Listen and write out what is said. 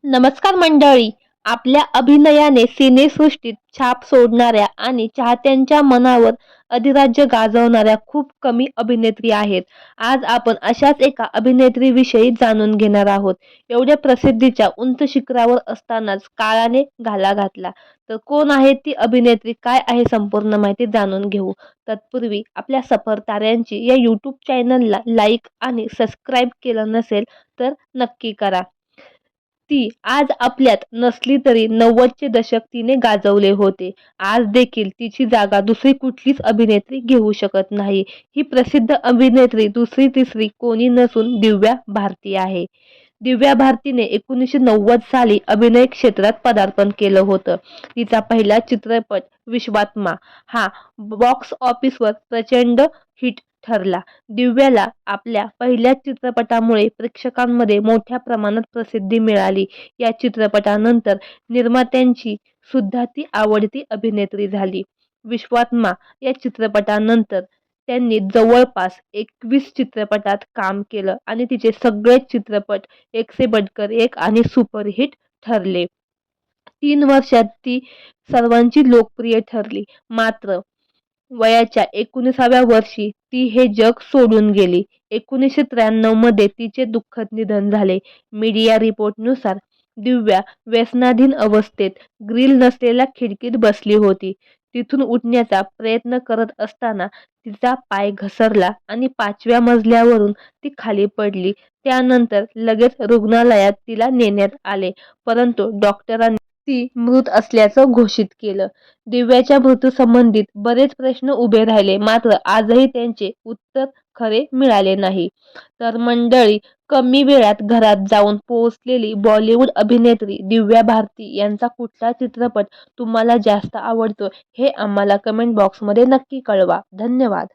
नमस्कार मंडळी. आपल्या अभिनयाने सिनेसृष्टीत छाप सोडणाऱ्या आणि चाहत्यांच्या मनावर अधिराज्य गाजवणाऱ्या खूप कमी अभिनेत्री आहेत. आज आपण अशाच एका अभिनेत्रीविषयी जाणून घेणार आहोत. एवढ्या प्रसिद्धीच्या उंच शिखरावर असतानाच काळाने घाला घातला. तर कोण आहे ती अभिनेत्री, काय आहे संपूर्ण माहिती जाणून घेऊ. तत्पूर्वी आपल्या सफर ताऱ्यांची या यूट्यूब चॅनलला लाईक आणि सबस्क्राईब केलं नसेल तर नक्की करा. ती आज आपल्यात नसली तरी 90चे दशक तिने गाजवले होते. आज देखील तिची जागा दुसरी कुठलीच अभिनेत्री घेऊ शकत नाही. ही प्रसिद्ध अभिनेत्री दुसरी तिसरी कोणी नसून दिव्या भारती आहे. दिव्या भारतीने 1990 साली अभिनय क्षेत्रात पदार्पण केलं होतं. तिचा पहिला चित्रपट विश्वात्मा हा बॉक्स ऑफिसवर प्रचंड हिट ठरला. दिव्याला आपल्या पहिल्या चित्रपटामुळे प्रेक्षकांमध्ये मोठ्या प्रमाणात प्रसिद्धी मिळाली. या चित्रपटानंतर निर्मात्यांची सुद्धा ती आवडती अभिनेत्री झाली. विश्वात्मा या चित्रपटानंतर त्यांनी जवळपास 21 चित्रपटात काम केलं आणि तिचे सगळेच चित्रपट एक से बढ़कर एक आणि सुपरहिट ठरले. 3 वर्षात ती सर्वांची लोकप्रिय ठरली. मात्र वयाच्या 19व्या वर्षी ती हे जग सोडून गेली. 1993 मध्ये तिचे दुःखद निधन झाले. मीडिया रिपोर्टनुसार दिव्या व्यसनाधीन अवस्थेत ग्रिल नसलेल्या खिडकीत बसली होती. तिथून उठण्याचा प्रयत्न करत असताना तिचा पाय घसरला आणि 5व्या मजल्यावरून ती खाली पडली. त्यानंतर लगेच रुग्णालयात तिला नेण्यात आले, परंतु डॉक्टरांनी ती मृत असल्याचं घोषित केलं. दिव्याच्या मृत्यूसंबंधित बरेच प्रश्न उभे राहिले, मात्र आजही त्यांचे उत्तर खरे मिळाले नाही. तर मंडळी, कमी वेळात घरात जाऊन पोहोचलेली बॉलिवूड अभिनेत्री दिव्या भारती यांचा कुठला चित्रपट तुम्हाला जास्त आवडतो हे आम्हाला कमेंट बॉक्समध्ये नक्की कळवा. धन्यवाद.